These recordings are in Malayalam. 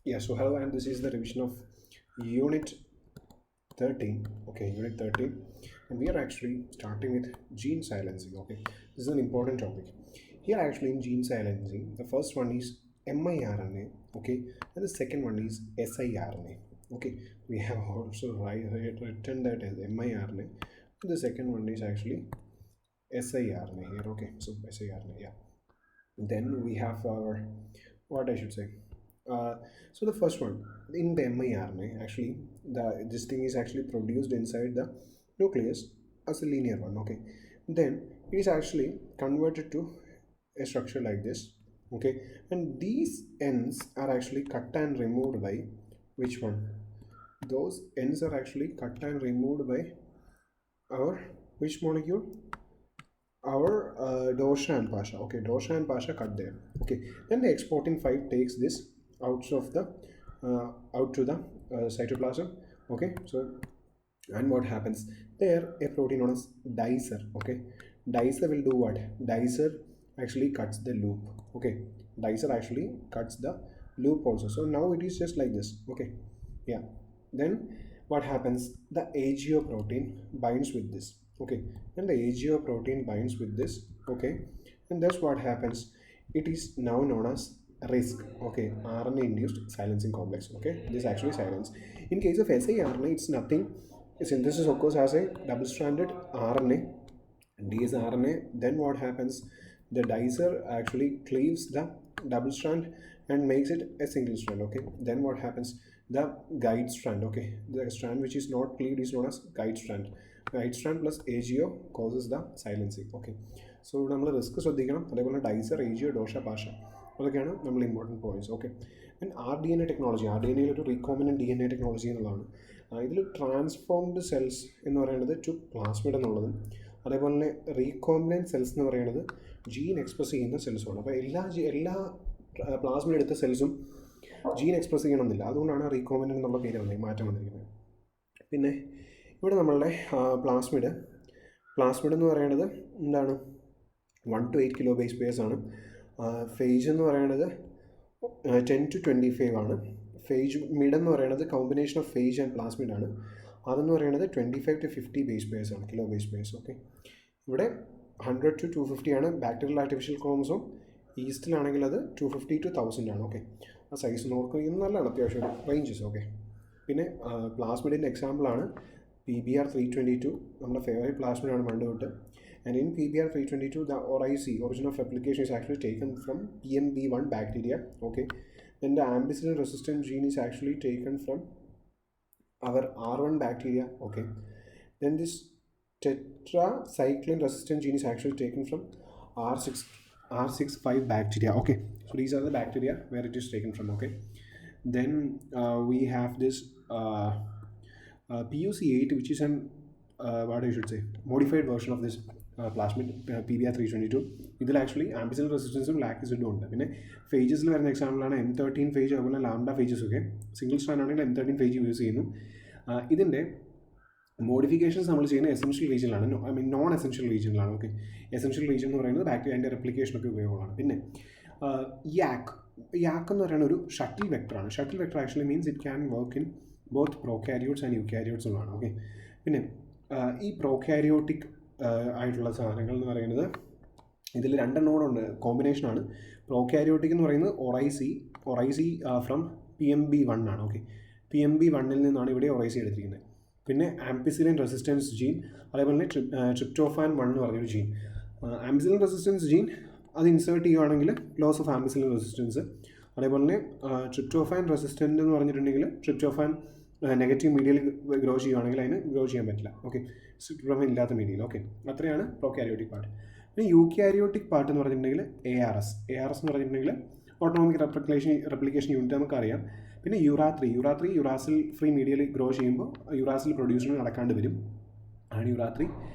Yeah, so hello, and this is the revision of Unit 13. Okay, Unit 13, and we are actually starting with gene silencing. Okay, this is an important topic. Here, actually, in gene silencing, the first one is miRNA. Okay, and the second one is siRNA. Okay, we have also written that as miRNA. The second one is actually siRNA here. Okay, so siRNA, yeah. Then we have our, what I should say. Uh, so the first one in the miRNA, actually, this thing is actually produced inside the nucleus as a linear one. Okay, then it is actually converted to a structure like this. Okay, and these ends are actually cut and removed by which one? Those ends are actually cut and removed by our which molecule? Our dosha and pasha. Okay, dosha and pasha cut there. Okay, then the exportin 5 takes this out of the out to the cytoplasm. Okay, so and what happens there? A protein known as dicer. Okay, dicer will do what? Dicer actually cuts the loop. Okay, dicer actually cuts the loop also. So now it is just like this. Okay, yeah. Then what happens? The AGO protein binds with this. Okay, and the AGO protein binds with this. Okay, and that's what happens. It is now known as RISC. Okay, RNA induced silencing complex. Okay, this actually silence. In case of siRNA, it's nothing. Synthesis occurs as a double-stranded RNA, dsRNA. Then what happens? The dicer actually cleaves the double strand and makes it a single strand. Okay, then what happens? The guide strand. Okay, the strand which is not cleaved is known as guide strand. Guide strand plus AGO causes the silencing. Okay, so നമ്മൾ റിസ്ക് ശ്രദ്ധിക്കണം. അതേപോലെ ഡൈസർ, AGO, ഡോഷ, പാഷ, അതൊക്കെയാണ് നമ്മൾ important points. Okay, and RDNA technology, RDNA ഒരു റീകോമിനൻറ്റ് DNA ടെക്നോളജി എന്നുള്ളതാണ്. ഇതിൽ ട്രാൻസ്ഫോംഡ് സെൽസ് എന്ന് പറയുന്നത് ടു പ്ലാസ്മിഡ് എന്നുള്ളതും, അതേപോലെ തന്നെ റീകോംബിനൻറ്റ് സെൽസ് എന്ന് പറയുന്നത് ജീൻ എക്സ്പ്രസ് ചെയ്യുന്ന സെൽസുമാണ്. അപ്പോൾ എല്ലാ പ്ലാസ്മിഡ് എടുത്ത സെൽസും ജീൻ എക്സ്പ്രസ് ചെയ്യണമെന്നില്ല. അതുകൊണ്ടാണ് റീകോംബിനൻറ്റ് എന്നുള്ള പേര് വന്നത്, മാറ്റം വന്നിരിക്കുന്നത്. പിന്നെ ഇവിടെ നമ്മളുടെ പ്ലാസ്മിഡ് എന്ന് പറയുന്നത് എന്താണ്? 1 to 8 കിലോ ബേസ് പേഴ്സ് ആണ്. ഫേജ് എന്ന് പറയുന്നത് 10 to 25 ആണ്. ഫേജ് മിഡ് എന്ന് പറയുന്നത് combination of phage and plasmid ആണ്. അതെന്ന് പറയുന്നത് 25 to 50 ബേസ് പേഴ്സ് ആണ്, കിലോ ബേസ് പേഴ്സ്. ഓക്കെ, ഇവിടെ 100 to 250 ആണ് ബാക്ടീരിയൽ ആർട്ടിഫിഷ്യൽ ക്രോമസോം. ഈസ്റ്റിലാണെങ്കിൽ അത് 250 to 1000 ആണ്. ഓക്കെ, ആ സൈസ് നോക്കുന്നത് നല്ലതാണ്, അത്യാവശ്യം റേഞ്ചസ്. ഓക്കെ, പിന്നെ പ്ലാസ്മിഡിൻ്റെ എക്സാമ്പിളാണ് PBr 322, നമ്മുടെ ഫേവറേറ്റ് പ്ലാസ്മിഡാണ് പണ്ട് തൊട്ട്. And in PBr 322, the ORIC, origin of replication, is actually taken from PMB1 bacteria. Okay, then the ampicillin resistant gene is actually taken from our R1 bacteria. Okay, then this tetracycline resistant gene is actually taken from R65 bacteria. Okay, so these are the bacteria where it is taken from. Okay, then we have this PUC8, which is an what I should say, modified version of this plasmid PBr 322. ഇതിൽ ആക്ച്വലി ആംബിസിലിൻ റെസിസ്റ്റൻസും ലാക്സിഡും ഉണ്ട്. പിന്നെ ഫേജസിൽ വരുന്ന എക്സാമ്പിളാണ് M13 ഫേജ്, അതുപോലെ ലാംഡ ഫേജസ് ഒക്കെ. സിംഗിൾ സ്ട്രാൻഡ് ആണെങ്കിൽ M13 ഫേജ് യൂസ് ചെയ്യുന്നു. ഇതിൻ്റെ മോഡിഫിക്കേഷൻസ് നമ്മൾ ചെയ്യുന്ന എസെൻഷ്യൽ റീജിയനിലാണ്, ഐ മീൻ നോൺ എസെൻഷ്യൽ റീജിയനിലാണ്. ഓക്കെ, എസെൻഷ്യൽ റീജിയൻ എന്ന് പറയുന്നത് ബാക്ടീരിയൻ്റെ റെപ്ലിക്കേഷനൊക്കെ ഉപയോഗമാണ്. പിന്നെ യാക്ക് എന്ന് പറയുന്ന ഒരു ഷട്ടിൽ വെക്ടറാണ്. Shuttle vector actually means it can work in both prokaryotes and eukaryotes ഉള്ളതാണ്. ഓക്കെ, പിന്നെ ഈ പ്രോകാരിയോട്ടിക് ആയിട്ടുള്ള സാധനങ്ങൾ എന്ന് പറയുന്നത് ഇതിൽ രണ്ടെണ്ണോടുണ്ട്, കോമ്പിനേഷനാണ്. പ്രോകാരിയോട്ടിക് എന്ന് പറയുന്നത് ഒറൈസി ഫ്രം PMB1 ആണ്. ഓക്കെ, PMB1 നിന്നാണ് ഇവിടെ ഒറൈസി എടുത്തിരിക്കുന്നത്. പിന്നെ ആംപിസിലിൻ റെസിസ്റ്റൻസ് ജീൻ, അതേപോലെ തന്നെ ട്രിപ്റ്റോഫാൻ 1 എന്ന് പറഞ്ഞൊരു ജീൻ. ആംപിസിലിൻ റെസിസ്റ്റൻസ് ജീൻ അത് ഇൻസേർട്ട് ചെയ്യുകയാണെങ്കിൽ ലോസ് ഓഫ് ആംപിസിലിൻ റെസിസ്റ്റൻസ്. അതേപോലെ തന്നെ ട്രിപ്റ്റോഫാൻ റെസിസ്റ്റൻ്റ് എന്ന് പറഞ്ഞിട്ടുണ്ടെങ്കിൽ ട്രിപ്റ്റോഫാൻ നെഗറ്റീവ് മീഡിയയിൽ ഗ്രോ ചെയ്യുകയാണെങ്കിൽ അതിന് ഗ്രോ ചെയ്യാൻ പറ്റില്ല. ഓക്കെ, ട്രിപ്റ്റോഫാൻ ഇല്ലാത്ത മീഡിയയിൽ. ഓക്കെ, അത്രയാണ് പ്രോകാരിയോട്ടിക് പാർട്ട്. പിന്നെ യൂകാരിയോട്ടിക് പാർട്ട് എന്ന് പറഞ്ഞിട്ടുണ്ടെങ്കിൽ ARS എന്ന് പറഞ്ഞിട്ടുണ്ടെങ്കിൽ ഓട്ടോമിക് റെപ്ലിക്കേഷൻ യൂണിറ്റ് നമുക്കറിയാം. പിന്നെ യുറാസിൽ ഫ്രീ മീഡിയയിൽ ഗ്രോ ചെയ്യുമ്പോൾ യുറാസിൽ പ്രൊഡ്യൂസിന് നടക്കാണ്ട് വരും, ആണ് യുറാത്രി.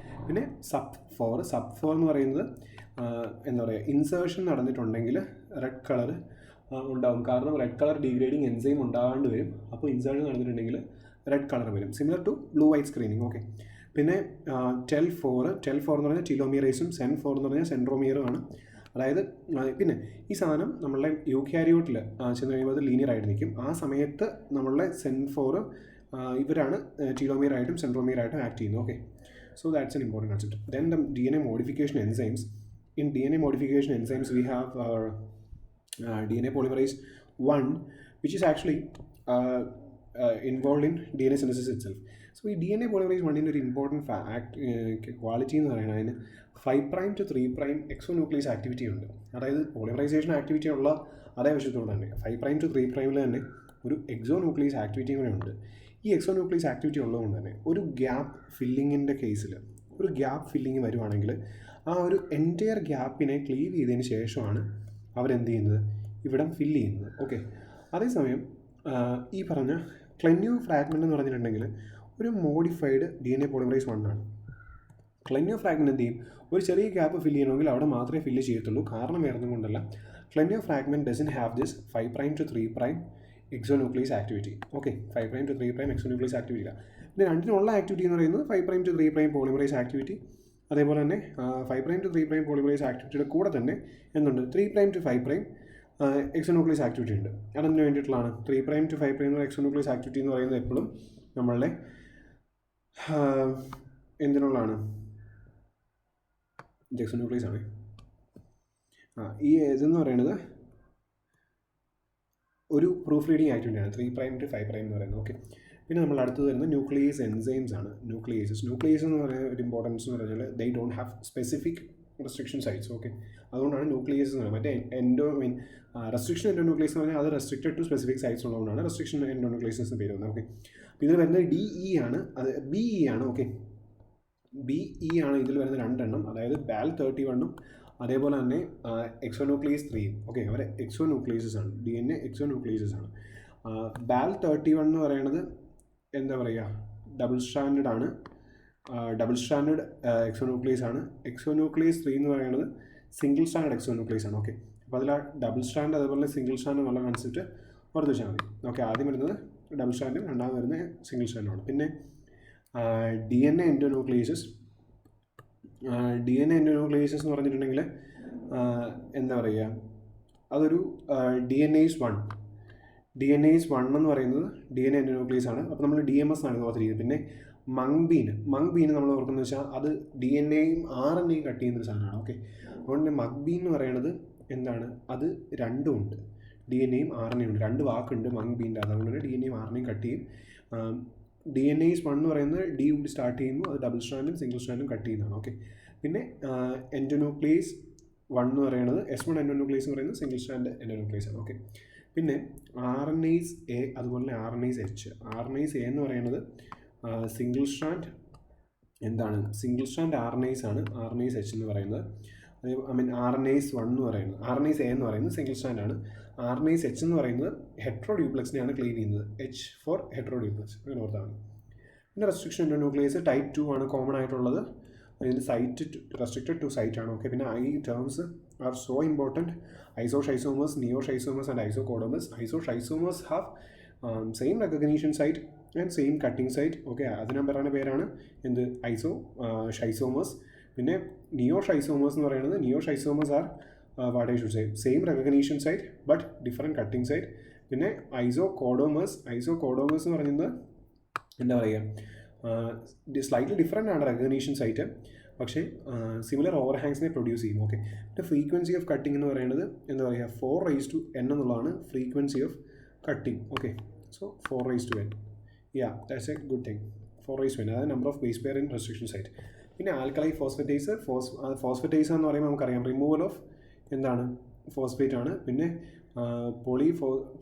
പിന്നെ സബ് ഫോർ എന്ന് പറയുന്നത് എന്താ പറയുക, ഇൻസേർഷൻ നടന്നിട്ടുണ്ടെങ്കിൽ റെഡ് കളർ ഉണ്ടാകും. കാരണം റെഡ് കളർ ഡീഗ്രേഡിങ് എൻസൈം ഉണ്ടാകാണ്ട് വരും. അപ്പോൾ ഇൻസേർഷൻ നടന്നിട്ടുണ്ടെങ്കിൽ റെഡ് കളർ വരും, similar to blue white screening. Okay, പിന്നെ ടെൽ ഫോർ എന്ന് പറഞ്ഞാൽ ടിലോമിയറേസും, സെൻ4 എന്ന് പറഞ്ഞാൽ സെൻട്രോമിയറും ആണ്. അതായത് പിന്നെ ഈ സാധനം നമ്മളുടെ യൂക്യാരിയോട്ടിൽ ചെന്ന് കഴിയുമ്പോൾ അത് ലീനിയർ ആയിട്ട് നിൽക്കും. ആ സമയത്ത് നമ്മളുടെ സെൻഫോർ ഇവരാണ് ടീലോമിയർ ആയിട്ടും സെൻട്രോമിയർ ആയിട്ടും ആക്ട് ചെയ്യുന്നത്. Okay, so that's an important concept. Then the DNA modification enzymes. In DNA modification enzymes, we have DNA polymerase 1, which is actually involved in DNA synthesis itself. So ഈ DNA polymerase 1 ഒരു ഇമ്പോർട്ടൻറ്റ് ക്വാളിറ്റി എന്ന് പറയുന്നത് അതിന് 5' to 3' എക്സോന്യൂക്ലിയസ് ആക്ടിവിറ്റി ഉണ്ട്. അതായത് പോളിമറൈസേഷൻ ആക്ടിവിറ്റി ഉള്ള അതേ വശത്തോടെ തന്നെ 5' to 3' തന്നെ ഒരു എക്സോന്യൂക്ലിയസ് ആക്ടിവിറ്റിയും കൂടെ ഉണ്ട്. ഈ എക്സോന്യൂക്ലിയസ് ആക്ടിവിറ്റി ഉള്ളതുകൊണ്ട് തന്നെ ഒരു ഗ്യാപ്പ് ഫില്ലിങ്ങിൻ്റെ കേസിൽ ഒരു ഗ്യാപ്പ് ഫില്ലിങ് വരുവാണെങ്കിൽ ആ ഒരു എൻറ്റയർ ഗ്യാപ്പിനെ ക്ലീവ് ചെയ്തതിന് ശേഷമാണ് അവരെന്ത് ചെയ്യുന്നത്, ഇവിടം ഫില്ല് ചെയ്യുന്നത്. ഓക്കെ, അതേസമയം ഈ പറഞ്ഞ ക്ലെന്യൂ ഫ്രാഗ്മെൻ്റ് എന്ന് പറഞ്ഞിട്ടുണ്ടെങ്കിൽ ഒരു മോഡിഫൈഡ് DNA പോളിമറൈസ് 1 ആണ്. ക്ലെന്യൂ ഫ്രാഗ്മെൻ്റ് എന്ത് ചെയ്യും, ഒരു ചെറിയ ഗ്യാപ്പ് ഫില്ല് ചെയ്യണമെങ്കിൽ അവിടെ മാത്രമേ ഫില്ല് ചെയ്യത്തുള്ളൂ. കാരണം വേറൊന്നും കൊണ്ടല്ല, Klenow fragment doesn't have this 5' to 3' exonuclease activity. Okay, 5' to 3' exonuclease activity ഇല്ല. പിന്നെ രണ്ടിനുള്ള ആക്ടിവിറ്റി എന്ന് പറയുന്നത് 5' to 3' പോളിമറൈസ് ആക്ടിവിറ്റി, അതേപോലെ തന്നെ 5' to 3' പോളിമറൈസ് ആക്ടിവിറ്റിയുടെ കൂടെ തന്നെ എന്തുണ്ട്, 3' to 5' എക്സോന്യൂക്ലിയസ് ആക്ടിവിറ്റി ഉണ്ട്. അതിന് വേണ്ടിയിട്ടുള്ളതാണ് 3' to 5' എന്ന എക്സോന്യൂക്ലിയസ് ആക്ടിവിറ്റി എന്ന് പറയുന്നത് എപ്പോഴും നമ്മളുടെ എന്തിനുള്ളതാണ്, എക്സോന്യൂക്ലിയസ് ആണ്. ഈ ഇതെന്ന് പറയുന്നത് ഒരു പ്രൂഫ് റീഡിങ് ആക്ടിവിറ്റിയാണ് 3' to 5' എന്ന് പറയുന്നത്. ഓക്കെ, പിന്നെ നമ്മൾ അടുത്തത് വരുന്നത് ന്യൂക്ലിയേസ് എൻസൈംസ് ആണ്. ന്യൂക്ലിയേസ് എന്ന് പറയുന്ന ഒരു ഇമ്പോർട്ടൻസ് എന്ന് പറഞ്ഞാൽ they don't have specific restriction sites. Okay, അതുകൊണ്ടാണ് ന്യൂക്ലിയേസ് എന്ന് പറയുന്നത്. മറ്റേ റെസ്ട്രിക്ഷൻ എൻഡോന്യൂക്ലിയസ് എന്ന് പറഞ്ഞാൽ അത് റെസ്ട്രിക്റ്റഡ് ടു സ്പെസിഫിക് സൈറ്റ്സ് ഉള്ളതുകൊണ്ടാണ് റെസ്ട്രിക്ഷൻ എൻഡോന്യൂക്ലിയസ് എന്ന് പേര് വന്നത്. ഓക്കെ, ഇതിൽ വരുന്നത് DE ആണ്, അത് BE ആണ്. ഓക്കെ, BE ആണ് ഇതിൽ വരുന്ന രണ്ടെണ്ണം, അതായത് BAL31 അതേപോലെ തന്നെ എക്സോന്യൂക്ലിയസ് 3. ഓക്കെ, അവർ എക്സോന്യൂക്ലിയസസ് ആണ്, DNA എക്സോന്യൂക്ലിയസസ് ആണ്. BAL31 എന്ന് പറയുന്നത് എന്താ പറയുക, ഡബിൾ സ്റ്റാൻഡേർഡ് ആണ്, ഡബിൾ സ്റ്റാൻഡേർഡ് എക്സോന്യൂക്ലിയസ് ആണ്. എക്സോന്യൂക്ലിയസ് 3 എന്ന് പറയുന്നത് സിംഗിൾ സ്റ്റാൻഡേർഡ് എക്സോന്യൂക്ലിയസ് ആണ്. ഓക്കെ, അപ്പോൾ അതിൽ ഡബിൾ സ്റ്റാൻഡ് അതേപോലെ സിംഗിൾ സ്റ്റാൻഡ് എന്നുള്ള കൺസെപ്റ്റ് ഓർത്ത് വെച്ചാൽ മതി. ഓക്കെ, ആദ്യം വരുന്നത് ഡബിൾ സ്റ്റാൻഡും രണ്ടാമത് വരുന്നത് സിംഗിൾ സ്റ്റാൻഡുമാണ്. പിന്നെ DNA എൻഡോന്യൂക്ലിയസസ് എന്ന് പറഞ്ഞിട്ടുണ്ടെങ്കിൽ എന്താ പറയുക, അതൊരു DNase 1 എന്ന് പറയുന്നത് DNA എൻഡോന്യൂക്ലിയസ് ആണ്. അപ്പോൾ നമ്മൾ DMS ആണ് ഓർത്തിരിക്കുന്നത്. പിന്നെ മങ് ബീൻ നമ്മൾ ഓർക്കുന്നത് വെച്ചാൽ അത് DNAയും RNAയും കട്ട് ചെയ്യുന്നൊരു സാധനമാണ്. ഓക്കെ, അതുകൊണ്ട് മങ് എന്ന് പറയുന്നത് എന്താണ്, അത് രണ്ടും ഉണ്ട്, DNAയും RNAയും ഉണ്ട്, രണ്ട് വാക്കുണ്ട് മങ് ബീൻ്റെ. അതുകൊണ്ട് തന്നെ DNAയും RNAയും കട്ട് ചെയ്യും. DNase 1 എന്ന് പറയുന്നത് D കൂടി സ്റ്റാർട്ട് ചെയ്യുന്നു, അത് ഡബിൾ സ്റ്റാൻഡും സിംഗിൾ സ്റ്റാൻഡും കട്ട് ചെയ്യുന്നതാണ്. ഓക്കെ, പിന്നെ എൻഡോന്യൂക്ലിയസ് 1 എന്ന് പറയുന്നത് S1 എൻഡോന്യൂക്ലിയസ് എന്ന് പറയുന്നത് സിംഗിൾ സ്റ്റാൻഡ് എൻഡോന്യൂക്ലിയസ് ആണ്. ഓക്കെ, പിന്നെ RNase A അതുപോലെ തന്നെ RNase H. RNase A എന്ന് പറയുന്നത് സിംഗിൾ സ്റ്റാൻഡ് എന്താണ്, സിംഗിൾ സ്റ്റാൻഡ് RNase ആണ്. RNase H എന്ന് പറയുന്നത് RNase 1 എന്ന് പറയുന്നത്, RNase A എന്ന് പറയുന്നത് സിംഗിൾ സ്റ്റാൻഡ് ആണ്. RNase H എന്ന് പറയുന്നത് ഹെട്രോഡ്യൂപ്ലക്സിനെയാണ് ക്ലെയിം ചെയ്യുന്നത്, H ഫോർ ഹെട്രോഡ്യൂപ്ലക്സ്, അങ്ങനെ ഓർത്താണ്. പിന്നെ റെസ്ട്രിക്ഷൻ എൻഡോന്യൂക്ലിയസ് ടൈപ്പ് 2 ആണ് കോമൺ ആയിട്ടുള്ളത്. അതിന് സൈറ്റ് റെസ്ട്രിക്റ്റഡ് ടു സൈറ്റ് ആണ്. ഓക്കെ, പിന്നെ ഈ terms are so important. Isoschizomers, neoschizomers and isocaudomers. Isoschizomers have same recognition site and same cutting site. Okay, അതിന് പറയുന്ന പേരാണ് എന്ത്, ഷൈസോമേഴ്സ്. പിന്നെ നിയോഷൈസോമേഴ്സ് എന്ന് പറയുന്നത്, neoschizomers are what I should say, same recognition site but different cutting site. പിന്നെ ഐസോകോഡോമേഴ്സ് എന്ന് പറയുന്നത് എന്താ പറയുക, സ്ലൈറ്റ്ലി ഡിഫറെൻ്റ് ആണ് റെക്കഗ്നീഷൻ സൈറ്റ്, പക്ഷേ സിമിലർ ഓവർഹാങ്സിനെ പ്രൊഡ്യൂസ് ചെയ്യും. ഓക്കെ, പിന്നെ ഫ്രീക്വൻസി ഓഫ് കട്ടിംഗ് എന്ന് പറയുന്നത് എന്താ പറയുക, 4:n എന്നുള്ളതാണ് frequency of cutting. Okay, so 4:n, that's a good thing. 4:n അതായത് number of base pair in restriction site. പിന്നെ ആൽക്കലൈ ഫോസ്ഫറ്റേസ് എന്ന് പറയുമ്പോൾ നമുക്കറിയാം റിമൂവൽ ഓഫ് എന്താണ്, ഫോസ്ഫേറ്റ് ആണ്. പിന്നെ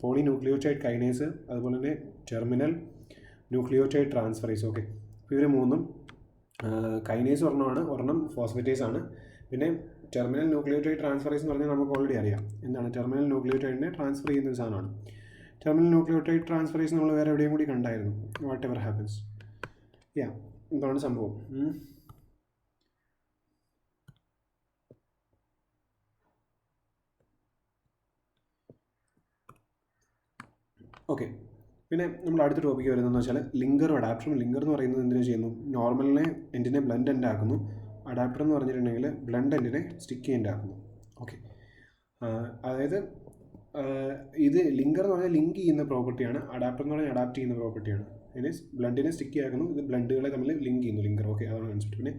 പോളിന്യൂക്ലിയോടൈഡ് കൈനേസ്, അതുപോലെ തന്നെ ടെർമിനൽ ന്യൂക്ലിയോടൈഡ് ട്രാൻസ്ഫറേസ്. ഓക്കെ, ഇവർ മൂന്നും കൈനേസ് ഒരെണ്ണം ഫോസ്ഫേറ്റേസ് ആണ്. പിന്നെ ടെർമിനൽ ന്യൂക്ലിയോടൈഡ് ട്രാൻസ്ഫറേസ് എന്ന് പറഞ്ഞാൽ നമുക്ക് ഓൾറെഡി അറിയാം എന്താണ്, ടെർമിനൽ ന്യൂക്ലിയോടൈഡിനെ ട്രാൻസ്ഫർ ചെയ്യുന്ന ഒരു സാധനമാണ്. ടെർമിനൽ ന്യൂക്ലിയോടൈഡ് ട്രാൻസ്ഫറേസ് നമ്മൾ വേറെ എവിടെയും കൂടി കണ്ടായിരുന്നു, വാട്ട് എവർ ഹാപ്പൻസ്. എന്താണ് സംഭവം. ഓക്കെ, പിന്നെ നമ്മൾ അടുത്ത ടോപ്പിക്ക് വരുന്നതെന്ന് വെച്ചാൽ ലിങ്കറും അഡാപ്റ്ററും. ലിങ്കർ എന്ന് പറയുന്നത് എന്തിനു ചെയ്യുന്നു, നോർമലിനെ എൻഡിനെ ബ്ലെൻഡ് എൻഡ് ആക്കുന്നു. അഡാപ്റ്റർ എന്ന് പറഞ്ഞിട്ടുണ്ടെങ്കിൽ ബ്ലെൻഡ് എൻഡിനെ സ്റ്റിക്ക് എൻഡ് ആക്കുന്നു. ഓക്കെ, അതായത് ഇത് ലിങ്കർ എന്ന് പറഞ്ഞാൽ ലിങ്ക് ചെയ്യുന്ന പ്രോപ്പർട്ടിയാണ്, അഡാപ്റ്റർ എന്ന് പറഞ്ഞാൽ അഡാപ്റ്റ് ചെയ്യുന്ന പ്രോപ്പർട്ടിയാണ്. ഇതിനെ ബ്ലണ്ടിനെ സ്റ്റിക്ക് ആക്കുന്നു, ഇത് ബ്ലണ്ടുകളെ തമ്മിൽ ലിങ്ക് ചെയ്യുന്നു ലിങ്കർ. ഓക്കെ, അതാണ് കൺസെപ്റ്റ്. പിന്നെ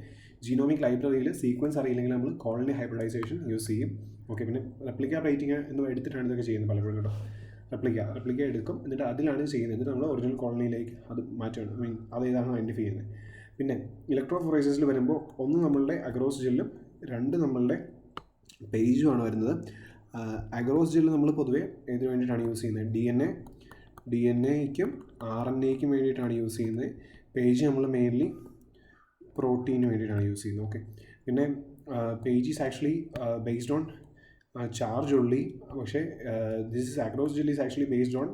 ജീനോമിക് ലൈബ്രറിയിൽ സീക്വൻസ് അറിയില്ലെങ്കിൽ നമ്മൾ കോളനി ഹൈബ്രിഡൈസേഷൻ യൂസ് ചെയ്യും. ഓക്കെ, പിന്നെ റെപ്ലിക്ക റേറ്റിംഗ് എന്ന് എടുത്തിട്ടാണ് ഇതൊക്കെ ചെയ്യുന്നത് പലപ്പോഴും കേട്ടോ. റെപ്ലിക്ക എടുക്കും, എന്നിട്ട് അതിലാണ് ചെയ്യുന്നത്. എന്നിട്ട് നമ്മൾ ഒറിജിനൽ കോളനിയിലേക്ക് അത് മാറ്റുകയാണ്, അതേതാണ് ഐഡൻറ്റിഫൈ ചെയ്യുന്നത്. പിന്നെ ഇലക്ട്രോഫോറേസിസിൽ വരുമ്പോൾ ഒന്ന് നമ്മളുടെ അഗ്രോസ് ജെല്ലും രണ്ട് നമ്മളുടെ പേജുമാണ് വരുന്നത്. അഗ്രോസ് ജെല്ല് നമ്മൾ പൊതുവേ ഇതിന് വേണ്ടിയിട്ടാണ് യൂസ് ചെയ്യുന്നത്, ഡി എൻ എക്കും RNAയ്ക്കും വേണ്ടിയിട്ടാണ് യൂസ് ചെയ്യുന്നത്. പേജ് നമ്മൾ മെയിൻലി പ്രോട്ടീന് വേണ്ടിയിട്ടാണ് യൂസ് ചെയ്യുന്നത്. ഓക്കെ, പിന്നെ PAGE is actually based on charge only. പക്ഷേ this is agarose gel is actually based on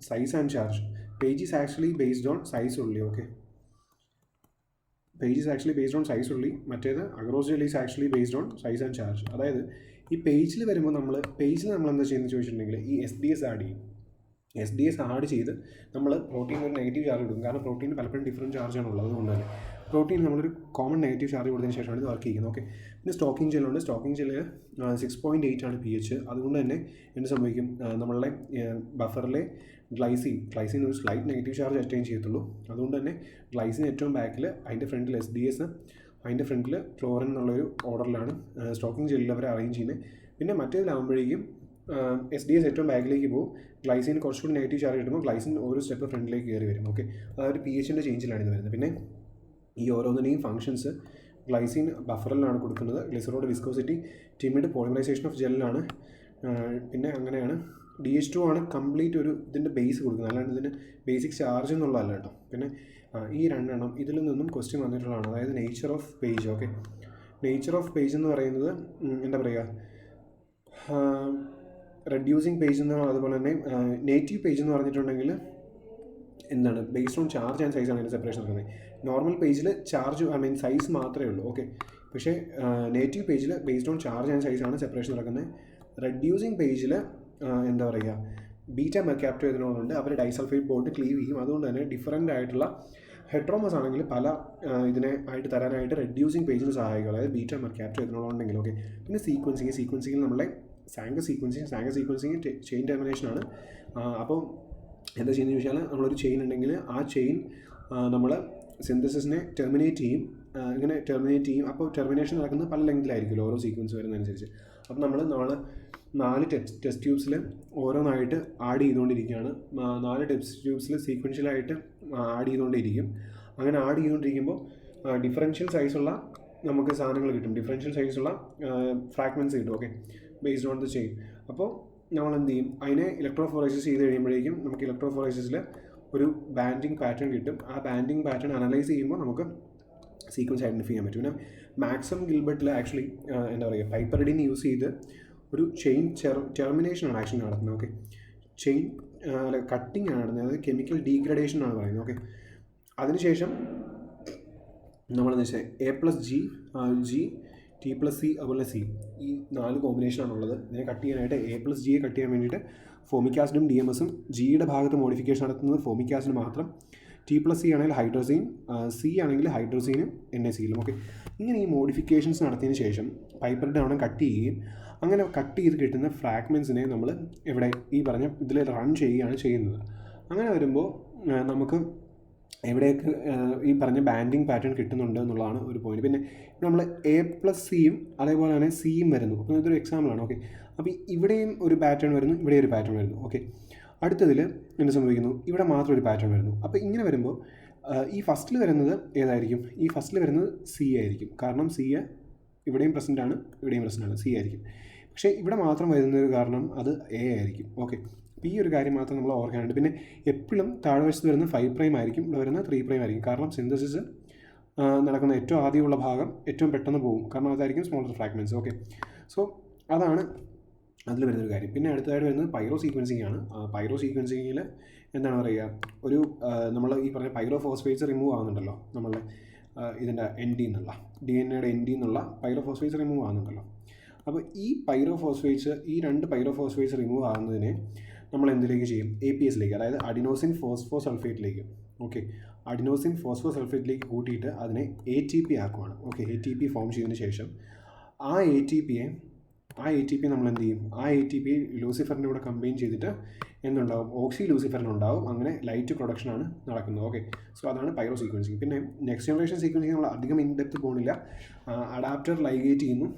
size and charge. PAGE is actually based on size only. Okay, PAGE is actually based on size only, മറ്റേത് agarose gel is actually based on size and charge. അതായത് ഈ പേജിൽ വരുമ്പോൾ നമ്മൾ എന്താ ചെയ്യുന്നത് ചോദിച്ചിട്ടുണ്ടെങ്കിൽ ഈ SDS ആഡ് ചെയ്യും. SDS ആഡ് ചെയ്ത് നമ്മൾ പ്രോട്ടീൻ ഒരു നെഗറ്റീവ് ചാർജ് കൊടുക്കും. കാരണം പ്രോട്ടീൻ പലപ്പോഴും ഡിഫറൻറ്റ് ചാർജാണ് ഉള്ളത്. അതുകൊണ്ട് തന്നെ പ്രോട്ടീൻ നമ്മളൊരു കോമൺ നെഗറ്റീവ് ചാർജ് കൊടുത്തതിന് ശേഷമാണ് ഇത് വർക്ക് ചെയ്യുന്നത്. ഓക്കെ, പിന്നെ സ്റ്റോക്കിംഗ് ജെല്ലുണ്ട്. സ്റ്റോക്കിംഗ് ജെല്ല് 6.8 ആണ് pH. അതുകൊണ്ട് തന്നെ എന്ത് സംഭവിക്കും, നമ്മളുടെ ബഫറിലെ ഗ്ലൈസിൻ ഒരു സ്ലൈറ്റ് നെഗറ്റീവ് ചാർജ് അറ്റൈൻ ചെയ്യത്തുള്ളൂ. അതുകൊണ്ട് തന്നെ ഗ്ലൈസിൻ ഏറ്റവും ബാക്കിൽ, അതിൻ്റെ ഫ്രണ്ടിൽ SDS, അതിൻ്റെ ഫ്രണ്ടിൽ ക്ലോറിൻ എന്നുള്ളൊരു ഓർഡറിലാണ് സ്റ്റോക്കിംഗ് ജെല്ലിൽ അവർ അറേഞ്ച് ചെയ്യുന്നത്. പിന്നെ മറ്റേതിലാകുമ്പോഴേക്കും SDS ഏറ്റവും ബാക്കിലേക്ക് പോകും, ഗ്ലൈസിൻ കുറച്ചുകൂടി നെഗറ്റീവ് ചാർജ് കിട്ടുമ്പോൾ ഗ്ലൈസിൻ ഒരു സ്റ്റെപ്പ് ഫ്രണ്ടിലേക്ക് കയറി വരും. ഓക്കെ, അതൊരു pHൻ്റെ ചേഞ്ചിലാണ് ഇത് വരുന്നത്. പിന്നെ ഈ ഓരോന്നിൻ്റെയും ഫംഗ്ഷൻസ്, ഗ്ലൈസിൻ ബഫറിലാണ് കൊടുക്കുന്നത്, ഗ്ലിസറോഡ് വിസ്കോസിറ്റി, ടിമിഡ് പോളിമറൈസേഷൻ ഓഫ് ജെല്ലാണ്. പിന്നെ അങ്ങനെയാണ് DH2 ആണ് കംപ്ലീറ്റ് ഒരു ഇതിൻ്റെ ബേസ് കൊടുക്കുന്നത്, അല്ലാണ്ട് ഇതിന് ബേസിക് ചാർജ് എന്നുള്ളതല്ല കേട്ടോ. പിന്നെ ഈ രണ്ടെണ്ണം ഇതിൽ നിന്നും ക്വസ്റ്റ്യൻ വന്നിട്ടുള്ളതാണ്, അതായത് nature of page. Okay, nature of page എന്ന് പറയുന്നത് എന്താ പറയുക, റെഡ്യൂസിങ് പേജ് എന്ന്, അതുപോലെ തന്നെ നേറ്റീവ് പേജ് എന്ന് പറഞ്ഞിട്ടുണ്ടെങ്കിൽ എന്താണ്, ബേസ്ഡ് ഓൺ ചാർജ് ആൻഡ് സൈസാണ് അതിൻ്റെ സെപ്പറേഷൻ നടക്കുന്നത്. നോർമൽ പേജിൽ ചാർജ് സൈസ് മാത്രമേ ഉള്ളൂ. ഓക്കെ, പക്ഷേ നേറ്റീവ് പേജിൽ ബേസ്ഡ് ഓൺ ചാർജ് ആൻഡ് സൈസാണ് സെപ്പറേഷൻ നടക്കുന്നത്. റെഡ്യൂസിങ് പേജിൽ എന്താ പറയുക, ബീറ്റ മെർക്കാപ്റ്റോ ഇതിനോടുണ്ട്, അവർ ഡൈസൾഫൈഡ് ബോണ്ട് ക്ലീവ് ചെയ്യും. അതുകൊണ്ട് തന്നെ ഡിഫറൻ്റ് ആയിട്ടുള്ള ഹെട്രോമസ് ആണെങ്കിൽ പല ഇതിനെ ആയിട്ട് തരാനായിട്ട് റെഡ്യൂസിങ് പേജിന് സഹായിക്കും, അതായത് ബീറ്റ മെർക്കാപ്റ്റോ ഇതിനോടുണ്ടെങ്കിൽ. ഓക്കെ, പിന്നെ സീക്വൻസിങ്ങിൽ നമ്മളെ സാങ്കർ സീക്വൻസിങ് ചെയിൻ ടെർമിനേഷൻ ആണ്. അപ്പോൾ എന്താ ചെയ്യുന്നത് ചോദിച്ചാൽ, നമ്മളൊരു ചെയിൻ ഉണ്ടെങ്കിൽ ആ ചെയിൻ നമ്മൾ സിന്തസിസിനെ ടെർമിനേറ്റ് ചെയ്യും. അപ്പോൾ ടെർമിനേഷൻ നടക്കുന്നത് പല ലെങ്തിലായിരിക്കുമല്ലോ ഓരോ സീക്വൻസ് വരുന്നതനുസരിച്ച്. അപ്പോൾ നമ്മൾ 4 ടെസ്റ്റ് ട്യൂബ്സിൽ ഓരോന്നായിട്ട് ആഡ് ചെയ്തുകൊണ്ടിരിക്കുകയാണ്. 4 ടെസ്റ്റ് ട്യൂബ്സിൽ സീക്വൻഷ്യലായിട്ട് ആഡ് ചെയ്തുകൊണ്ടിരിക്കും. അങ്ങനെ ആഡ് ചെയ്തുകൊണ്ടിരിക്കുമ്പോൾ ഡിഫറൻഷ്യൽ സൈസുള്ള നമുക്ക് സാധനങ്ങൾ കിട്ടും, ഡിഫറൻഷ്യൽ സൈസുള്ള ഫ്രാഗ്മെൻറ്റ്സ് കിട്ടും. Okay, based on the chain. അപ്പോൾ നമ്മൾ എന്ത് ചെയ്യും, അതിനെ ഇലക്ട്രോഫോറൈസിസ് ചെയ്ത് കഴിയുമ്പോഴേക്കും നമുക്ക് ഇലക്ട്രോഫോറൈസിസിൽ ഒരു ബാൻഡിങ് പാറ്റേൺ കിട്ടും. ആ ബാൻഡിങ് പാറ്റേൺ അനലൈസ് ചെയ്യുമ്പോൾ നമുക്ക് സീക്വൻസ് ഐഡൻറ്റിഫൈ ചെയ്യാൻ പറ്റും. പിന്നെ മാക്സം ഗിൽബർട്ടിൽ ആക്ച്വലി എന്താ പറയുക, പൈപ്പറിഡിൻ യൂസ് ചെയ്ത് ഒരു ചെയിൻ ടെർമിനേഷനാണ് ആക്ച്വലി നടത്തുന്നത്. ഓക്കെ, ചെയിൻ കട്ടിങ് ആണ് നടത്തുന്നത്, അതായത് കെമിക്കൽ ഡീഗ്രഡേഷൻ ആണ് പറയുന്നത്. ഓക്കെ, അതിനുശേഷം നമ്മളെന്ന് വെച്ചാൽ A+G, T+C, അതുപോലെ C, ഈ 4 കോമ്പിനേഷനാണുള്ളത്. ഇതിനെ കട്ട് ചെയ്യാനായിട്ട് A+Gയെ കട്ട് ചെയ്യാൻ വേണ്ടിയിട്ട് ഫോമിക് ആസിഡും DMSഉം, ജിയുടെ ഭാഗത്ത് മോഡിഫിക്കേഷൻ നടത്തുന്നത് ഫോമിക് ആസിഡ് മാത്രം, T+C ആണെങ്കിൽ ഹൈഡ്രോസീൻ, C ആണെങ്കിൽ ഹൈഡ്രോസീനും NaCl. ഓക്കെ, ഇങ്ങനെ ഈ മോഡിഫിക്കേഷൻസ് നടത്തിയതിന് ശേഷം പൈപ്പറിഡാണ് കട്ട് ചെയ്യുകയും അങ്ങനെ കട്ട് ചെയ്ത് കിട്ടുന്ന ഫ്രാഗ്മെൻസിനെ നമ്മൾ ഇവിടെ ഈ പറഞ്ഞ ഇതിൽ റൺ ചെയ്യുകയാണ് ചെയ്യുന്നത്. അങ്ങനെ വരുമ്പോൾ നമുക്ക് എവിടെയൊക്കെ ഈ പറഞ്ഞ ബാൻഡിങ് പാറ്റേൺ കിട്ടുന്നുണ്ട് എന്നുള്ളതാണ് ഒരു പോയിന്റ്. പിന്നെ നമ്മൾ A+Cയും അതേപോലെ തന്നെ Cയും വരുന്നു. അപ്പോൾ ഇതൊരു എക്സാമ്പിളാണ്. ഓക്കെ, അപ്പോൾ ഇവിടെയും ഒരു പാറ്റേൺ വരുന്നു, ഇവിടെ ഒരു പാറ്റേൺ വരുന്നു. ഓക്കെ, അടുത്തതിൽ എന്ത് സംഭവിക്കുന്നു, ഇവിടെ മാത്രം ഒരു പാറ്റേൺ വരുന്നു. അപ്പോൾ ഇങ്ങനെ വരുമ്പോൾ ഈ ഫസ്റ്റിൽ വരുന്നത് ഏതായിരിക്കും, ഈ ഫസ്റ്റിൽ വരുന്നത് C ആയിരിക്കും. കാരണം C ഇവിടെയും പ്രസൻ്റാണ്, ഇവിടെയും പ്രസൻ്റാണ്, C ആയിരിക്കും. പക്ഷേ ഇവിടെ മാത്രം വരുന്നൊരു കാരണം അത് A ആയിരിക്കും. ഓക്കെ, അപ്പോൾ ഈ ഒരു കാര്യം മാത്രം നമ്മൾ ഓർക്കാനുണ്ട്. പിന്നെ എപ്പോഴും താഴ്വശത്ത് വരുന്ന 5' ആയിരിക്കും, ഇവിടെ വരുന്ന 3' ആയിരിക്കും. കാരണം സിന്തസിസ് നടക്കുന്ന ഏറ്റവും ആദ്യമുള്ള ഭാഗം ഏറ്റവും പെട്ടെന്ന് പോകും, കാരണം അതായിരിക്കും സ്മോളർ ഫ്രാഗ്മെൻറ്റ്സ്. ഓക്കെ, സോ അതാണ് അതിൽ വരുന്നൊരു കാര്യം. പിന്നെ അടുത്തതായിട്ട് വരുന്നത് പൈറോ സീക്വൻസിങ് ആണ്. പൈറോ സീക്വൻസിങ്ങിൽ എന്താണ് പറയുക, ഒരു നമ്മൾ ഈ പറഞ്ഞ പൈറോഫോസ്ഫേറ്റ്സ് റിമൂവ് ആകുന്നുണ്ടല്ലോ, നമ്മളുടെ ഇതിൻ്റെ എൻഡിൽ നിന്നുള്ള DNA എൻഡിൽ നിന്നുള്ള പൈറോഫോസ്ഫേറ്റ്സ് റിമൂവ് ആകുന്നുണ്ടല്ലോ. അപ്പോൾ ഈ പൈറോഫോസ്ഫേറ്റ്സ്, ഈ 2 പൈറോഫോസ്ഫേറ്റ്സ് റിമൂവ് ആകുന്നതിനെ നമ്മൾ എന്തിലേക്ക് ചെയ്യും, APSലേക്ക്, അതായത് അഡിനോസിൻ ഫോസ്ഫോസൾഫേറ്റിലേക്ക്. ഓക്കെ, അഡിനോസിൻ ഫോസ്ഫോസൾഫേറ്റിലേക്ക് കൂട്ടിയിട്ട് അതിനെ ATP ആക്കുവാണ്. ഓക്കെ, ATP ഫോം ചെയ്തതിന് ശേഷം ആ ATPയെ ആ ATP നമ്മൾ എന്ത് ചെയ്യും, ആ ATP ലൂസിഫറിൻ്റെ കൂടെ കമ്പൈൻ ചെയ്തിട്ട് എന്തുണ്ടാവും, ഓക്സി ലൂസിഫറിനുണ്ടാവും. അങ്ങനെ ലൈറ്റ് പ്രൊഡക്ഷനാണ് നടക്കുന്നത്. ഓക്കെ, സോ അതാണ് പൈറോ സീക്വൻസിങ്. പിന്നെ നെക്സ്റ്റ് ജനറേഷൻ സീക്വൻസിങ് നമ്മൾ അധികം ഇൻ ഡെപ്ത് പോകുന്നില്ല. അഡാപ്റ്റർ ലൈഗേറ്റ് ചെയ്യുന്നു,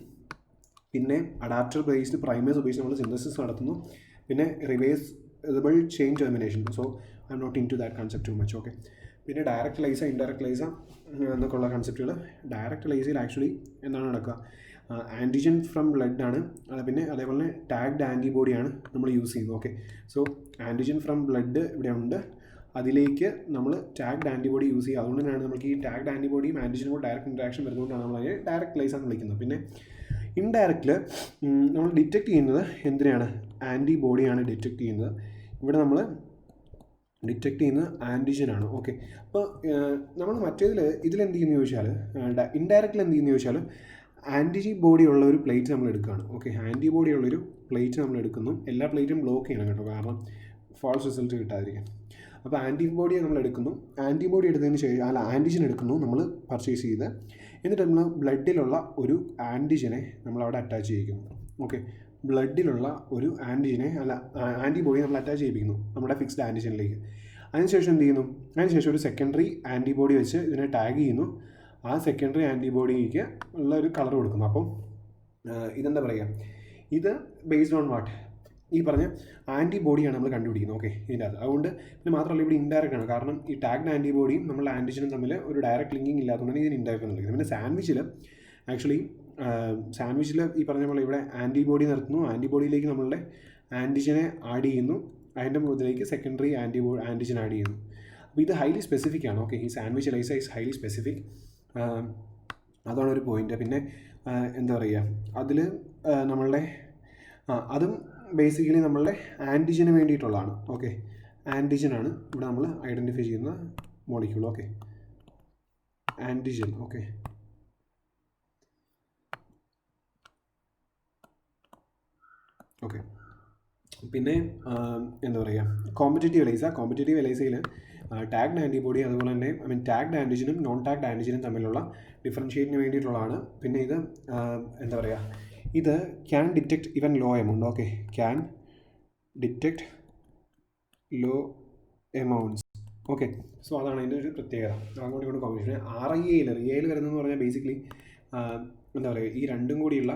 പിന്നെ അഡാപ്റ്റർ ബേസ്ഡ് പ്രൈമേഴ്സ് ഉപയോഗിച്ച് നമ്മൾ സിന്തസിസ് നടത്തുന്നു, പിന്നെ reversible chain termination. So I am not into that concept too much. Okay, പിന്നെ ഡയറക്റ്റ് ലൈസ, ഇൻഡയറക്റ്റ് ലൈസ എന്നൊക്കെയുള്ള കൺസെപ്റ്റുകൾ. ഡയറക്റ്റ് ലൈസയിൽ ആക്ച്വലി എന്താണ് നടക്കുക, ആൻറ്റിജൻ ഫ്രം ബ്ലഡ് ആണ്, പിന്നെ അതേപോലെ ടാഗ്ഡ് ആൻറ്റിബോഡിയാണ് നമ്മൾ യൂസ് ചെയ്യുന്നത്. Okay, so antigen from blood ഇവിടെ ഉണ്ട്, അതിലേക്ക് നമ്മൾ ടാഗ്ഡ് ആൻറ്റിബോഡി യൂസ് ചെയ്യുക. അതുകൊണ്ട് തന്നെയാണ് നമുക്ക് ഈ ടാഗ്ഡ് ആൻറ്റിബോഡിയും ആൻറ്റിജനും കൂടെ ഡയറക്റ്റ് ഇൻട്രാക്ഷൻ വരുന്നതുകൊണ്ടാണ് നമ്മൾ അതിനെ ഡയറക്റ്റ് ലൈസ് എന്ന് വിളിക്കുന്നത്. പിന്നെ ഇൻഡയറക്റ്റിൽ നമ്മൾ ഡിറ്റക്ട് ചെയ്യുന്നത് എന്തിനാണ്, ആൻറ്റിബോഡിയാണ് ഡിറ്റക്ട് ചെയ്യുന്നത്. ഇവിടെ നമ്മൾ ഡിറ്റക്ട് ചെയ്യുന്നത് ആൻറ്റിജനാണ്. ഓക്കെ, അപ്പോൾ നമ്മൾ ഇതിലെന്ത് ചെയ്യുന്നു ചോദിച്ചാൽ, ഇൻഡയറക്റ്റിൽ എന്ത് ചെയ്യുന്നു ചോദിച്ചാൽ ആൻറ്റിബോഡി ഉള്ള ഒരു പ്ലേറ്റ് നമ്മൾ എടുക്കുകയാണ്. ഓക്കെ, ആൻറ്റിബോഡി ഉള്ളൊരു പ്ലേറ്റ് നമ്മൾ എടുക്കുന്നു. എല്ലാ പ്ലേറ്റും ബ്ലോക്ക് ചെയ്യണം കേട്ടോ, കാരണം ഫാൾസ് റിസൾട്ട് കിട്ടാതിരിക്കും. അപ്പോൾ ആൻറ്റിബോഡിയെ നമ്മൾ എടുക്കുന്നു, ആൻറ്റിബോഡി എടുത്തതിന് ശേഷം ആൻറ്റിജൻ എടുക്കുന്നു നമ്മൾ പർച്ചേസ് ചെയ്ത്, എന്നിട്ട് നമ്മൾ ബ്ലഡിലുള്ള ഒരു ആൻറ്റിജനെ നമ്മളവിടെ അറ്റാച്ച് ചെയ്യിക്കുന്നു. ഓക്കെ, ബ്ലഡിലുള്ള ഒരു ആൻറ്റിബോഡി നമ്മൾ അറ്റാച്ച് ചെയ്യിപ്പിക്കുന്നു നമ്മുടെ ഫിക്സ്ഡ് ആൻറ്റിജനിലേക്ക്. അതിനുശേഷം എന്ത് ചെയ്യുന്നു, അതിനുശേഷം ഒരു സെക്കൻഡറി ആൻറ്റിബോഡി വെച്ച് ഇതിനെ ടാഗ് ചെയ്യുന്നു. ആ സെക്കൻഡറി ആൻറ്റിബോഡിക്ക് ഉള്ള ഒരു കളർ കൊടുക്കുന്നു. അപ്പം ഇതെന്താ പറയുക, ഇത് ബേസ്ഡ് ഓൺ വാട്ട്, ഈ പറഞ്ഞ ആൻറ്റിബോഡിയാണ് നമ്മൾ കണ്ടുപിടിക്കുന്നത്. ഓക്കെ, ഇതിൻ്റെ അത് അതുകൊണ്ട് പിന്നെ മാത്രമല്ല ഇവിടെ ഇൻഡയറക്റ്റ് ആണ്, കാരണം ഈ ടാഗ്ഡ് ആൻറ്റിബോഡിയും നമ്മളുടെ ആൻറ്റിജനും തമ്മിൽ ഒരു ഡയറക്റ്റ് ലിങ്കിങ് ഇല്ലാത്തതുകൊണ്ട് ഇതിന് ഇൻഡയറക്റ്റ് എന്ന് വിളിക്കുന്നത്. പിന്നെ സാൻഡ്വിച്ചിൽ ഈ പറഞ്ഞ പോലെ ഇവിടെ ആൻറ്റിബോഡി നിർത്തുന്നു, ആൻറ്റിബോഡിയിലേക്ക് നമ്മളുടെ ആൻറ്റിജനെ ആഡ് ചെയ്യുന്നു, അതിൻ്റെ മുകളിലേക്ക് സെക്കൻഡറി ആൻറ്റിജൻ ആഡ് ചെയ്യുന്നു. അപ്പോൾ ഇത് ഹൈലി സ്പെസിഫിക് ആണ്. ഓക്കെ, ഈ സാൻഡ്വിച്ച് ലൈസ ഈസ് ഹൈലി സ്പെസിഫിക്, അതാണ് ഒരു പോയിൻ്റ്. പിന്നെ എന്താ പറയുക, അതിൽ നമ്മളുടെ അതും ബേസിക്കലി നമ്മളുടെ ആൻറ്റിജന് വേണ്ടിയിട്ടുള്ളതാണ്. ഓക്കെ, ആൻറ്റിജനാണ് ഇവിടെ നമ്മൾ ഐഡൻറ്റിഫൈ ചെയ്യുന്ന molecule. Okay, antigen. Okay, okay, പിന്നെ എന്താ പറയുക, കോമ്പറ്റേറ്റീവ് എലൈസയിൽ ടാഗ്ഡ് ആൻറ്റിബോഡി അതുപോലെ തന്നെ ടാഗ്ഡ് ആൻറ്റിജനും നോൺ ടാഗ്ഡ് ആൻറ്റിജനും തമ്മിലുള്ള ഡിഫറൻഷിയേറ്റിന് വേണ്ടിയിട്ടുള്ളതാണ്. പിന്നെ ഇത് എന്താ പറയുക, ഇത് can detect even low amount. Okay, can detect low amounts. Okay, so അതാണ് അതിൻ്റെ ഒരു പ്രത്യേകത. അങ്ങോട്ട് ഇങ്ങോട്ട് കോമ്പിനേഷൻ. റിയയിൽ വരുന്നതെന്ന് പറഞ്ഞാൽ ബേസിക്കലി എന്താ പറയുക, ഈ രണ്ടും കൂടിയുള്ള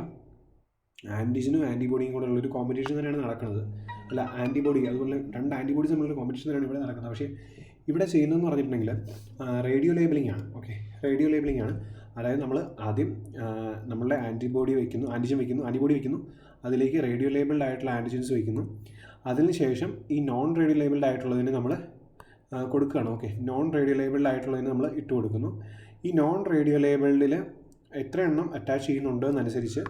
ആൻറ്റിജനും ആൻറ്റിബോഡിയും കൂടെ ഉള്ളൊരു കോമ്പറ്റീഷൻ തന്നെയാണ് നടക്കുന്നത്. അല്ല, ആൻറ്റിബോഡി അതുപോലെ രണ്ട് ആൻറ്റിബോഡീസ് തമ്മിലുള്ള കോമ്പറ്റീഷൻ തന്നെയാണ് ഇവിടെ നടക്കുന്നത്. പക്ഷേ ഇവിടെ ചെയ്യുന്നതെന്ന് പറഞ്ഞിട്ടുണ്ടെങ്കിൽ റേഡിയോ ലേബലിംഗ് ആണ്. ഓക്കെ, റേഡിയോ ലേബലിംഗ് ആണ്. അതായത് നമ്മൾ ആദ്യം നമ്മളുടെ ആൻറ്റിബോഡി വയ്ക്കുന്നു, ആൻറ്റിബോഡി വയ്ക്കുന്നു, അതിലേക്ക് റേഡിയോ ലേബിൾഡ് ആയിട്ടുള്ള ആൻറ്റിജൻസ് വയ്ക്കുന്നു. അതിനുശേഷം ഈ നോൺ റേഡിയോ ലേബിൾഡ് ആയിട്ടുള്ളതിന് നമ്മൾ കൊടുക്കുകയാണ്. ഓക്കെ, നോൺ റേഡിയോ ലേബിൾഡ് ആയിട്ടുള്ളതിന് നമ്മൾ ഇട്ട് കൊടുക്കുന്നു. ഈ നോൺ റേഡിയോ ലേബിൾഡിൽ എത്ര എണ്ണം അറ്റാച്ച് ചെയ്യുന്നുണ്ടെന്നനുസരിച്ച്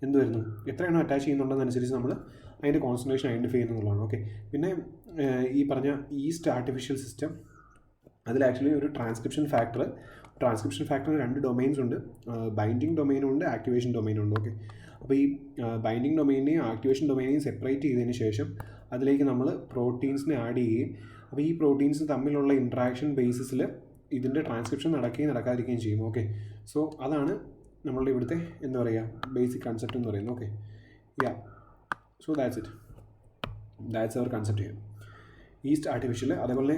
എന്ത് വരുന്നു, എത്ര എണ്ണം അറ്റാച്ച് ചെയ്യുന്നുണ്ടെന്നനുസരിച്ച് നമ്മൾ അതിൻ്റെ കോൺസെൻട്രേഷൻ ഐഡൻറ്റിഫൈ ചെയ്യുന്നതാണ്. ഓക്കെ, പിന്നെ ഈ പറഞ്ഞ ഈസ്റ്റ് ആർട്ടിഫിഷ്യൽ സിസ്റ്റം, അതിൽ ആക്ച്വലി ഒരു ട്രാൻസ്ക്രിപ്ഷൻ ഫാക്ടറിന് രണ്ട് ഡൊമൈൻസ് ഉണ്ട്, ബൈൻഡിങ് ഡൊമൈനും ഉണ്ട്, ആക്ടിവേഷൻ ഡൊമൈനും ഉണ്ട്. ഓക്കെ, അപ്പോൾ ഈ ബൈൻഡിങ് ഡൊമൈനെയും ആക്ടിവേഷൻ ഡൊമൈനെയും സെപ്പറേറ്റ് ചെയ്തതിന് ശേഷം അതിലേക്ക് നമ്മൾ പ്രോട്ടീൻസിനെ ആഡ് ചെയ്യുകയും, അപ്പോൾ ഈ പ്രോട്ടീൻസ് തമ്മിലുള്ള ഇൻട്രാക്ഷൻ ബേസിസിൽ ഇതിൻ്റെ ട്രാൻസ്ക്രിപ്ഷൻ നടക്കുകയും നടക്കാതിരിക്കുകയും ചെയ്യും. ഓക്കെ, സോ അതാണ് നമ്മളുടെ ഇവിടുത്തെ എന്താ പറയുക ബേസിക് കൺസെപ്റ്റ് എന്ന് പറയുന്നത്. Okay, so that's our concept here. Yeast artificial, അതേപോലെ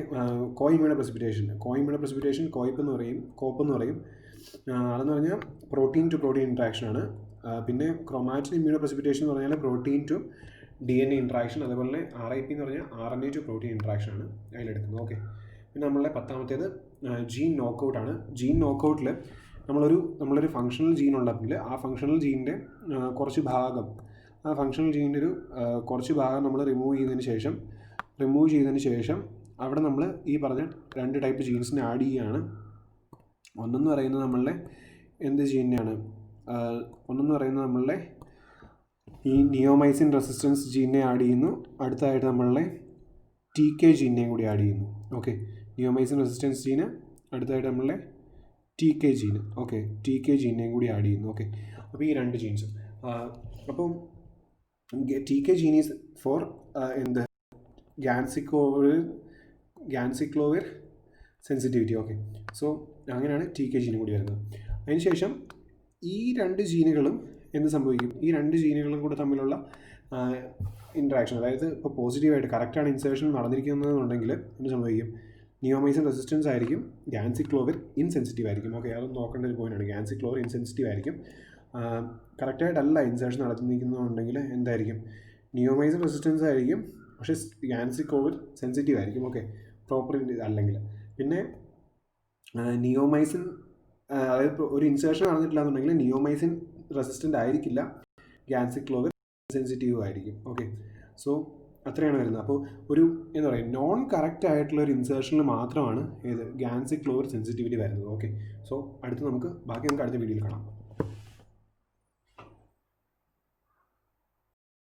കോയിമ്യൂണോ പ്രസിപ്പിറ്റേഷൻ കോപ്പ് എന്ന് പറയും. അതെന്ന് പറഞ്ഞാൽ പ്രോട്ടീൻ ടു പ്രോട്ടീൻ ഇൻട്രാക്ഷനാണ്. പിന്നെ ക്രോമാറ്റിൻ ഇമ്മ്യൂണോ പ്രസിപ്പിറ്റേഷൻ എന്ന് പറഞ്ഞാൽ പ്രോട്ടീൻ ടു DNA ഇൻട്രാക്ഷൻ, അതേപോലെ RIP എന്ന് പറഞ്ഞാൽ RNA ടു പ്രോട്ടീൻ ഇൻട്രാക്ഷനാണ് അതിലെടുക്കുന്നത്. ഓക്കെ, പിന്നെ നമ്മളുടെ 10ാമത്തേത് ജീൻ നോക്കൗട്ടാണ്. ജീൻ നോക്കൗട്ടിൽ നമ്മളൊരു ഫങ്ഷണൽ ജീൻ ഉണ്ടെങ്കിൽ ആ ഫങ്ഷണൽ ജീനിൻ്റെ കുറച്ച് ഭാഗം നമ്മൾ റിമൂവ് ചെയ്തതിന് ശേഷം അവിടെ നമ്മൾ ഈ പറഞ്ഞ രണ്ട് ടൈപ്പ് ജീൻസിനെ ആഡ് ചെയ്യുകയാണ്. ഒന്നെന്ന് പറയുന്നത് നമ്മളുടെ എന്ത് ജീനെയാണ്, നമ്മളുടെ ഈ നിയോമൈസിൻ റെസിസ്റ്റൻസ് ജീനെ ആഡ് ചെയ്യുന്നു. അടുത്തതായിട്ട് നമ്മളുടെ TK ജീനെയും കൂടി ആഡ് ചെയ്യുന്നു. ഓക്കെ, നിയോമൈസിൻ റെസിസ്റ്റൻസ് ജീന്, അടുത്തതായിട്ട് നമ്മളുടെ TK ജീന്. ഓക്കെ, TK ജീനെയും കൂടി ആഡ് ചെയ്യുന്നു. ഓക്കെ, അപ്പോൾ ഈ രണ്ട് ജീൻസ്, അപ്പം TK ജീൻ ഈസ് ഫോർ എന്ത് ഗാൻസിക്ലോവിർ സെൻസിറ്റിവിറ്റി. ഓക്കെ, സോ അങ്ങനെയാണ് TK ജീനും കൂടി വരുന്നത്. അതിനുശേഷം ഈ രണ്ട് ജീനുകളും എന്ത് സംഭവിക്കും, ഈ രണ്ട് ജീനുകളും കൂടെ തമ്മിലുള്ള ഇൻട്രാക്ഷൻ, അതായത് ഇപ്പോൾ പോസിറ്റീവായിട്ട് കറക്റ്റാണ് ഇൻസേർഷൻ നടന്നിരിക്കുന്നതെന്നുണ്ടെങ്കിൽ എന്ത് സംഭവിക്കും, നിയോമൈസിൻ റെസിസ്റ്റൻസ് ആയിരിക്കും, ഗാൻസിക്ലോവിർ ഇൻസെൻസിറ്റീവ് ആയിരിക്കും. ഓക്കെ, അതൊന്നും നോക്കേണ്ട ഒരു പോയിൻ്റാണ്. ഗാൻസിക്ലോവിർ ഇൻസെൻസിറ്റീവ് ആയിരിക്കും. കറക്റ്റായിട്ടല്ല ഇൻസേർഷൻ നടന്നിരിക്കുന്നുണ്ടെങ്കിൽ എന്തായിരിക്കും, നിയോമൈസിൻ റെസിസ്റ്റൻസ് ആയിരിക്കും, പക്ഷേ ഗാൻസിക്ലോവിർ സെൻസിറ്റീവ് ആയിരിക്കും. ഓക്കെ, പ്രോപ്പർ അല്ലെങ്കിൽ പിന്നെ നിയോമൈസിൻ, അതായത് ഇപ്പോൾ ഒരു ഇൻസേർഷൻ നടന്നിട്ടില്ല എന്നുണ്ടെങ്കിൽ നിയോമൈസിൻ റെസിസ്റ്റൻ്റ് ആയിരിക്കില്ല, ഗാൻസിക്ലോവിർ സെൻസിറ്റീവ് ആയിരിക്കും. ഓക്കെ, സോ അത്രയാണ് വരുന്നത്. അപ്പോൾ ഒരു എന്താ പറയുക, നോൺ കറക്റ്റ് ആയിട്ടുള്ള ഒരു ഇൻസേർഷനിൽ മാത്രമാണ് ഏത് ഗാൻസിക്ലോവിർ സെൻസിറ്റിവിറ്റി വരുന്നത്. ഓക്കെ, സോ ബാക്കി നമുക്ക് അടുത്ത വീഡിയോയിൽ കാണാം.